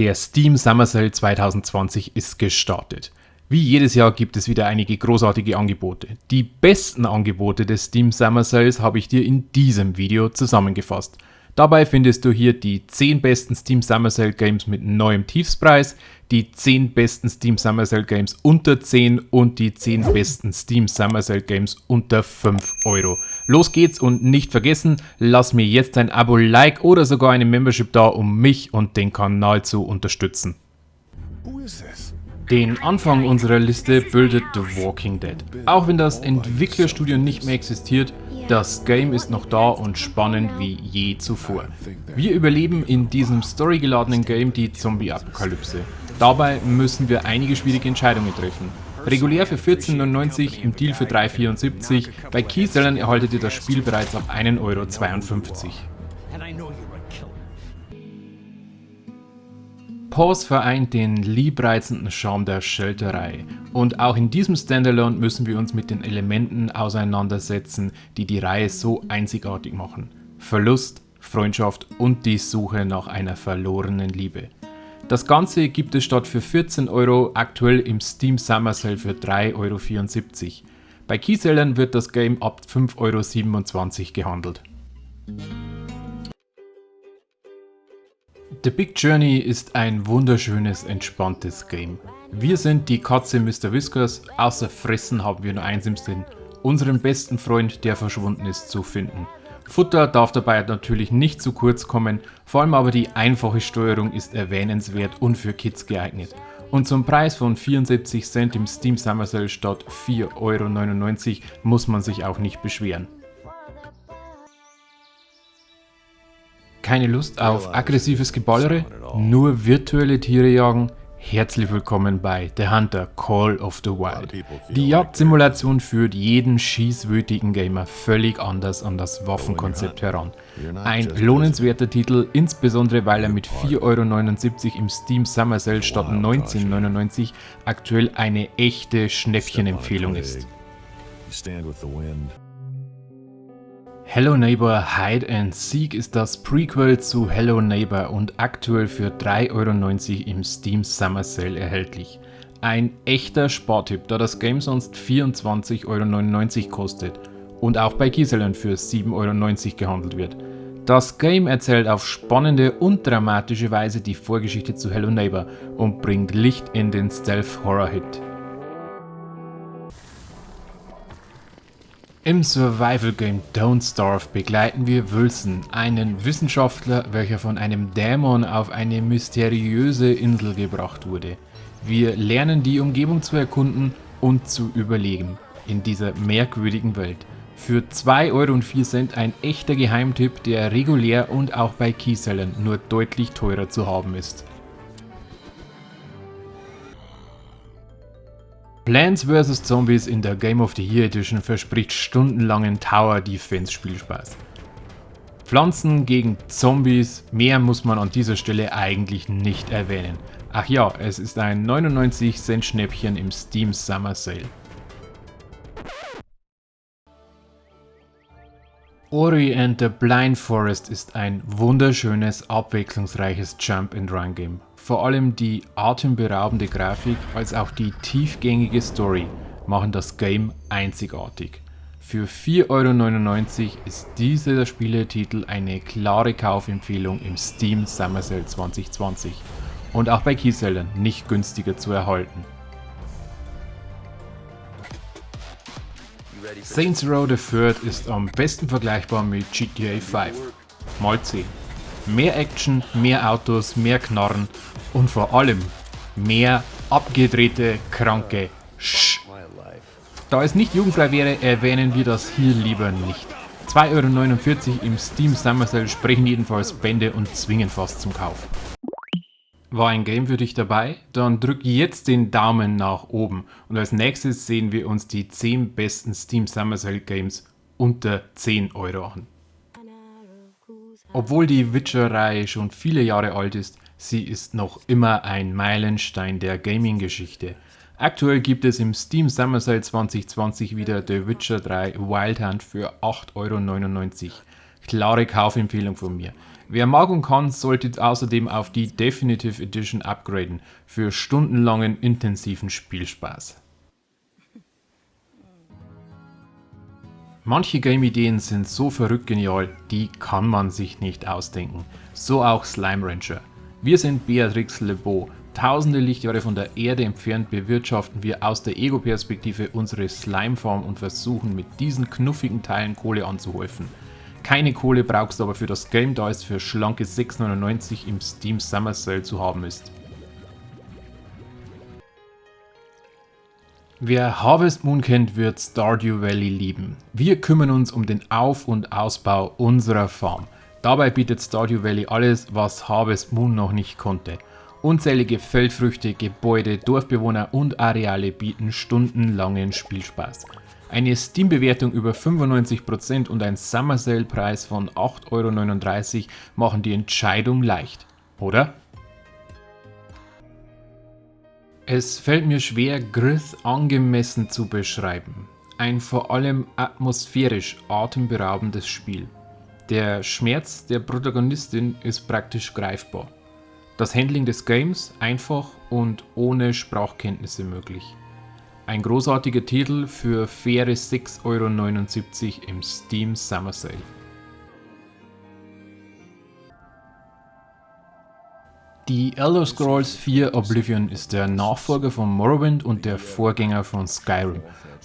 Der Steam Summer Sale 2020 ist gestartet. Wie jedes Jahr gibt es wieder einige großartige Angebote. Die besten Angebote des Steam Summer Sales habe ich dir in diesem Video zusammengefasst. Dabei findest du hier die 10 besten Steam Summer Sale Games mit neuem Tiefspreis, die 10 besten Steam Summer Sale Games unter 10 und die 10 besten Steam Summer Sale Games unter 5 Euro. Los geht's und nicht vergessen, lass mir jetzt ein Abo, Like oder sogar eine Membership da, um mich und den Kanal zu unterstützen. Den Anfang unserer Liste bildet The Walking Dead. Auch wenn das Entwicklerstudio nicht mehr existiert, das Game ist noch da und spannend wie je zuvor. Wir überleben in diesem storygeladenen Game die Zombie-Apokalypse. Dabei müssen wir einige schwierige Entscheidungen treffen. Regulär für 14,99 €, im Deal für 3,74 €, bei Keysellern erhaltet ihr das Spiel bereits ab 1,52 €. Pause vereint den liebreizenden Charme der Shelterei. Und auch in diesem Standalone müssen wir uns mit den Elementen auseinandersetzen, die die Reihe so einzigartig machen. Verlust, Freundschaft und die Suche nach einer verlorenen Liebe. Das Ganze gibt es statt für 14 € aktuell im Steam Summer Sale für 3,74 €. Bei Keysellern wird das Game ab 5,27 € gehandelt. The Big Journey ist ein wunderschönes, entspanntes Game. Wir sind die Katze Mr. Whiskers, außer Fressen haben wir nur eins im Sinn, unseren besten Freund, der verschwunden ist, zu finden. Futter darf dabei natürlich nicht zu kurz kommen, vor allem aber die einfache Steuerung ist erwähnenswert und für Kids geeignet. Und zum Preis von 74 Cent im Steam Summer Sale statt 4,99 € muss man sich auch nicht beschweren. Keine Lust auf aggressives Geballere? Nur virtuelle Tiere jagen? Herzlich willkommen bei The Hunter Call of the Wild. Die Jagdsimulation führt jeden schießwütigen Gamer völlig anders an das Waffenkonzept heran. Ein lohnenswerter Titel, insbesondere weil er mit 4,79 € im Steam Summer Sale statt 19,99 € aktuell eine echte Schnäppchenempfehlung ist. Hello Neighbor Hide and Seek ist das Prequel zu Hello Neighbor und aktuell für 3,90 € im Steam Summer Sale erhältlich. Ein echter Spartipp, da das Game sonst 24,99 € kostet und auch bei Keysellern für 7,90 € gehandelt wird. Das Game erzählt auf spannende und dramatische Weise die Vorgeschichte zu Hello Neighbor und bringt Licht in den Stealth-Horror-Hit. Im Survival-Game Don't Starve begleiten wir Wilson, einen Wissenschaftler, welcher von einem Dämon auf eine mysteriöse Insel gebracht wurde. Wir lernen die Umgebung zu erkunden und zu überleben in dieser merkwürdigen Welt. Für 2,04 € ein echter Geheimtipp, der regulär und auch bei Keysellern nur deutlich teurer zu haben ist. Plants vs. Zombies in der Game of the Year Edition verspricht stundenlangen Tower Defense Spielspaß. Pflanzen gegen Zombies, mehr muss man an dieser Stelle eigentlich nicht erwähnen. Ach ja, es ist ein 99 Cent Schnäppchen im Steam Summer Sale. Ori and the Blind Forest ist ein wunderschönes, abwechslungsreiches Jump-and-Run-Game. Vor allem die atemberaubende Grafik als auch die tiefgängige Story machen das Game einzigartig. Für 4,99 € ist dieser Spieletitel eine klare Kaufempfehlung im Steam Summer Sale 2020 und auch bei Keysellern nicht günstiger zu erhalten. Saints Row the Third ist am besten vergleichbar mit GTA 5. Mal 10. Mehr Action, mehr Autos, mehr Knarren und vor allem mehr abgedrehte, kranke Da es nicht jugendfrei wäre, erwähnen wir das hier lieber nicht. 2,49 € im Steam Summer Sale sprechen jedenfalls Bände und zwingen fast zum Kauf. War ein Game für dich dabei? Dann drück jetzt den Daumen nach oben und als nächstes sehen wir uns die 10 besten Steam Summer Sale Games unter 10 € an. Obwohl die Witcher-Reihe schon viele Jahre alt ist, sie ist noch immer ein Meilenstein der Gaming-Geschichte. Aktuell gibt es im Steam Summer Sale 2020 wieder The Witcher 3 Wild Hunt für 8,99 €. Klare Kaufempfehlung von mir. Wer mag und kann, sollte außerdem auf die Definitive Edition upgraden für stundenlangen intensiven Spielspaß. Manche Game-Ideen sind so verrückt genial, die kann man sich nicht ausdenken. So auch Slime Rancher. Wir sind Beatrix LeBeau. Tausende Lichtjahre von der Erde entfernt bewirtschaften wir aus der Ego-Perspektive unsere Slime-Farm und versuchen mit diesen knuffigen Teilen Kohle anzuhäufen. Keine Kohle brauchst du aber für das Game, da es für schlanke 6,99 im Steam Summer Sale zu haben ist. Wer Harvest Moon kennt, wird Stardew Valley lieben. Wir kümmern uns um den Auf- und Ausbau unserer Farm. Dabei bietet Stardew Valley alles, was Harvest Moon noch nicht konnte. Unzählige Feldfrüchte, Gebäude, Dorfbewohner und Areale bieten stundenlangen Spielspaß. Eine Steam-Bewertung über 95% und ein Summer Sale Preis von 8,39 € machen die Entscheidung leicht, oder? Es fällt mir schwer, Gryth angemessen zu beschreiben. Ein vor allem atmosphärisch atemberaubendes Spiel. Der Schmerz der Protagonistin ist praktisch greifbar. Das Handling des Games einfach und ohne Sprachkenntnisse möglich. Ein großartiger Titel für faire 6,79 € im Steam Summer Sale. Die Elder Scrolls 4 Oblivion ist der Nachfolger von Morrowind und der Vorgänger von Skyrim.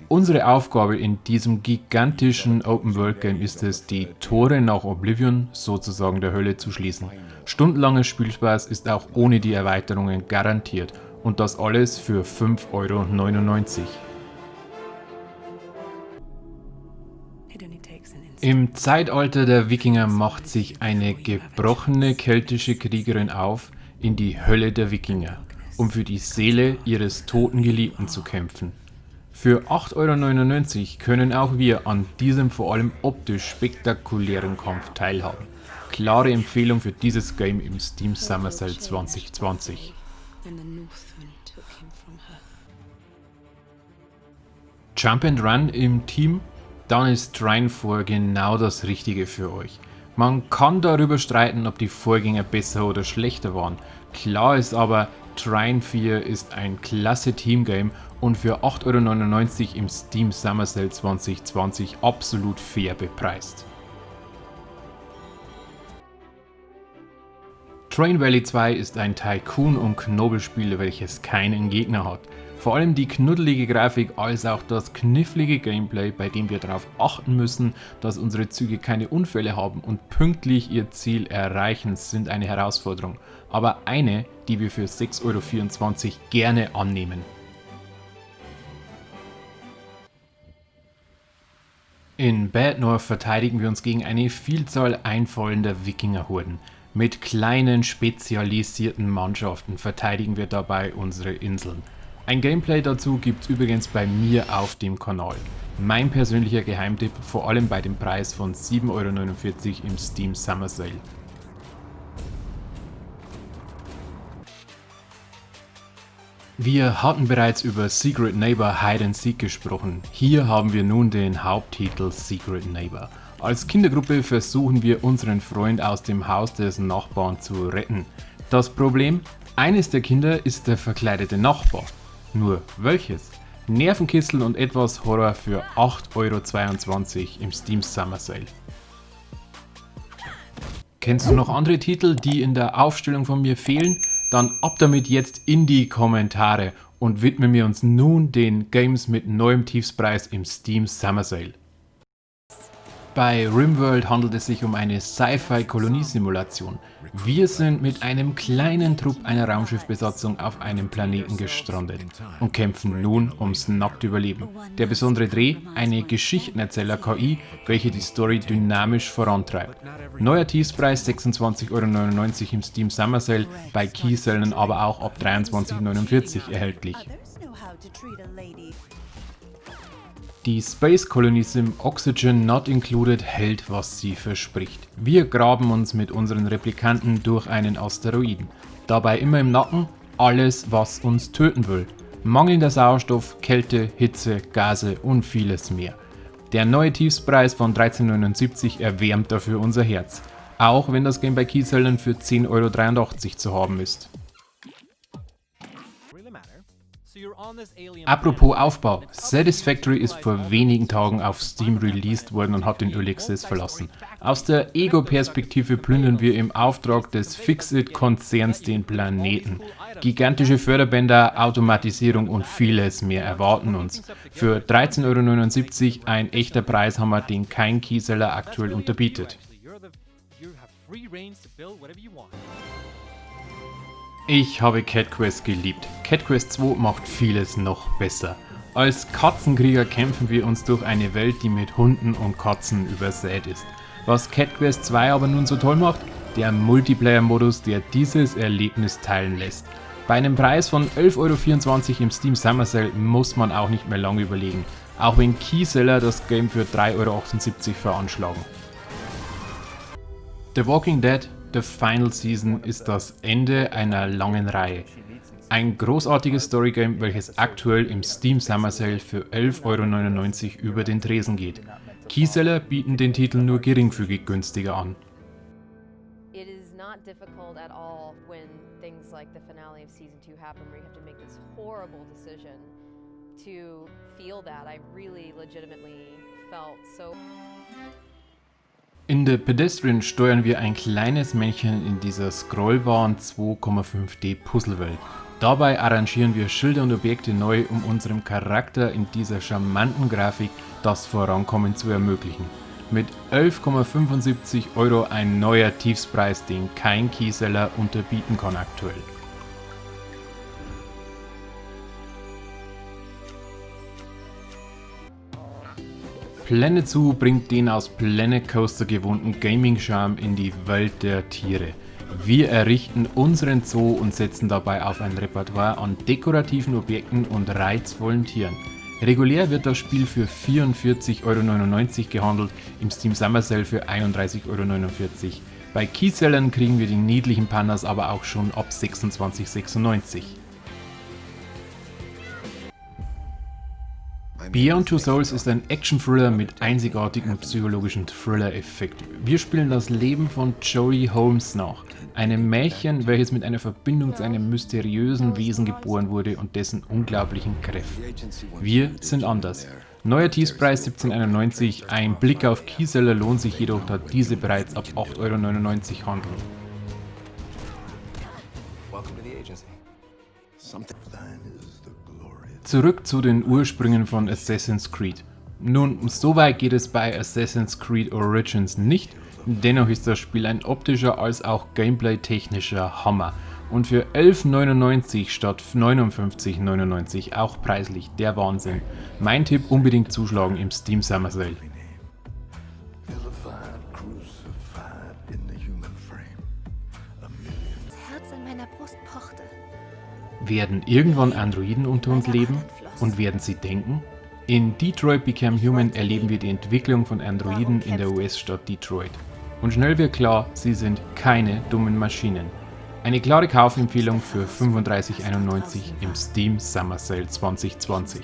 Unsere Aufgabe in diesem gigantischen Open-World-Game ist es, die Tore nach Oblivion, sozusagen der Hölle, zu schließen. Stundenlanger Spielspaß ist auch ohne die Erweiterungen garantiert und das alles für 5,99 €. Im Zeitalter der Wikinger macht sich eine gebrochene keltische Kriegerin auf in die Hölle der Wikinger, um für die Seele ihres toten Geliebten zu kämpfen. Für 8,99 € können auch wir an diesem vor allem optisch spektakulären Kampf teilhaben. Klare Empfehlung für dieses Game im Steam Summer Sale 2020. Jump and Run im Team? Dann ist Trine 4 genau das Richtige für euch. Man kann darüber streiten, ob die Vorgänger besser oder schlechter waren. Klar ist aber, Trine 4 ist ein klasse Teamgame und für 8,99 € im Steam Summer Sale 2020 absolut fair bepreist. Train Valley 2 ist ein Tycoon- und Knobelspiel, welches keinen Gegner hat. Vor allem die knuddelige Grafik als auch das knifflige Gameplay, bei dem wir darauf achten müssen, dass unsere Züge keine Unfälle haben und pünktlich ihr Ziel erreichen, sind eine Herausforderung. Aber eine, die wir für 6,24 € gerne annehmen. In Bad North verteidigen wir uns gegen eine Vielzahl einfallender Wikingerhorden. Mit kleinen spezialisierten Mannschaften verteidigen wir dabei unsere Inseln. Ein Gameplay dazu gibt's übrigens bei mir auf dem Kanal. Mein persönlicher Geheimtipp, vor allem bei dem Preis von 7,49 € im Steam Summer Sale. Wir hatten bereits über Secret Neighbor Hide and Seek gesprochen. Hier haben wir nun den Haupttitel Secret Neighbor. Als Kindergruppe versuchen wir unseren Freund aus dem Haus des Nachbarn zu retten. Das Problem? Eines der Kinder ist der verkleidete Nachbar. Nur welches? Nervenkitzel und etwas Horror für 8,22 € im Steam Summer Sale. Kennst du noch andere Titel, die in der Aufstellung von mir fehlen? Dann ab damit jetzt in die Kommentare und widmen wir uns nun den Games mit neuem Tiefspreis im Steam Summer Sale. Bei RimWorld handelt es sich um eine Sci-Fi-Koloniesimulation. Wir sind mit einem kleinen Trupp einer Raumschiffbesatzung auf einem Planeten gestrandet und kämpfen nun ums nackte Überleben. Der besondere Dreh? Eine Geschichtenerzähler-KI, welche die Story dynamisch vorantreibt. Neuer Tiefspreis 26,99 € im Steam Summer Sale, bei Keysellern aber auch ab 23,49 € erhältlich. Die Space Colony Sim Oxygen Not Included hält, was sie verspricht. Wir graben uns mit unseren Replikanten durch einen Asteroiden. Dabei immer im Nacken alles, was uns töten will. Mangelnder Sauerstoff, Kälte, Hitze, Gase und vieles mehr. Der neue Tiefspreis von 13,79 € erwärmt dafür unser Herz. Auch wenn das Game bei Keysellern für 10,83 € zu haben ist. Apropos Aufbau, Satisfactory ist vor wenigen Tagen auf Steam released worden und hat den Early Access verlassen. Aus der Ego-Perspektive plündern wir im Auftrag des Fixit-Konzerns den Planeten. Gigantische Förderbänder, Automatisierung und vieles mehr erwarten uns. Für 13,79 € ein echter Preishammer, den kein Keyseller aktuell unterbietet. Ich habe Cat Quest geliebt. Cat Quest 2 macht vieles noch besser. Als Katzenkrieger kämpfen wir uns durch eine Welt, die mit Hunden und Katzen übersät ist. Was Cat Quest 2 aber nun so toll macht? Der Multiplayer-Modus, der dieses Erlebnis teilen lässt. Bei einem Preis von 11,24 € im Steam Summer Sale muss man auch nicht mehr lange überlegen, auch wenn Keyseller das Game für 3,78 € veranschlagen. The Walking Dead The Final Season ist das Ende einer langen Reihe. Ein großartiges Storygame, welches aktuell im Steam Summer Sale für 11,99 € über den Tresen geht. Keyseller bieten den Titel nur geringfügig günstiger an. It is not difficult at all when things like the finale of season 2 happen where you have to make this horrible decision to feel that. I really legitimately felt so. In The Pedestrian steuern wir ein kleines Männchen in dieser scrollbaren 2,5D Puzzlewelt. Dabei arrangieren wir Schilder und Objekte neu, um unserem Charakter in dieser charmanten Grafik das Vorankommen zu ermöglichen. Mit 11,75 € ein neuer Tiefspreis, den kein Keyseller unterbieten kann aktuell. Planet Zoo bringt den aus Planet Coaster gewohnten Gaming-Charme in die Welt der Tiere. Wir errichten unseren Zoo und setzen dabei auf ein Repertoire an dekorativen Objekten und reizvollen Tieren. Regulär wird das Spiel für 44,99 € gehandelt, im Steam Summer Sale für 31,49 €. Bei Keysellern kriegen wir die niedlichen Pandas aber auch schon ab 26,96 €. Beyond Two Souls ist ein Action-Thriller mit einzigartigem psychologischen Thriller-Effekt. Wir spielen das Leben von Joey Holmes nach, einem Mädchen, welches mit einer Verbindung zu einem mysteriösen Wesen geboren wurde und dessen unglaublichen Kräften. Wir sind anders. Neuer Tiefspreis 17,91 €, ein Blick auf Keyseller lohnt sich jedoch, da diese bereits ab 8,99 € handeln. Zurück zu den Ursprüngen von Assassin's Creed. Nun, so weit geht es bei Assassin's Creed Origins nicht, dennoch ist das Spiel ein optischer als auch gameplay-technischer Hammer und für 11,99 € statt 59,99 € auch preislich der Wahnsinn. Mein Tipp: unbedingt zuschlagen im Steam Summer Sale. Werden irgendwann Androiden unter uns leben? Und werden sie denken? In Detroit Become Human erleben wir die Entwicklung von Androiden in der US-Stadt Detroit. Und schnell wird klar, sie sind keine dummen Maschinen. Eine klare Kaufempfehlung für 35,91 € im Steam Summer Sale 2020.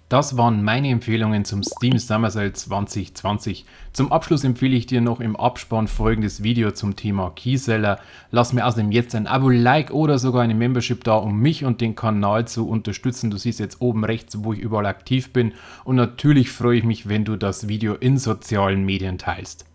Das waren meine Empfehlungen zum Steam Summer Sale 2020. Zum Abschluss empfehle ich dir noch im Abspann folgendes Video zum Thema Keyseller. Lass mir außerdem jetzt ein Abo, Like oder sogar eine Membership da, um mich und den Kanal zu unterstützen. Du siehst jetzt oben rechts, wo ich überall aktiv bin. Und natürlich freue ich mich, wenn du das Video in sozialen Medien teilst.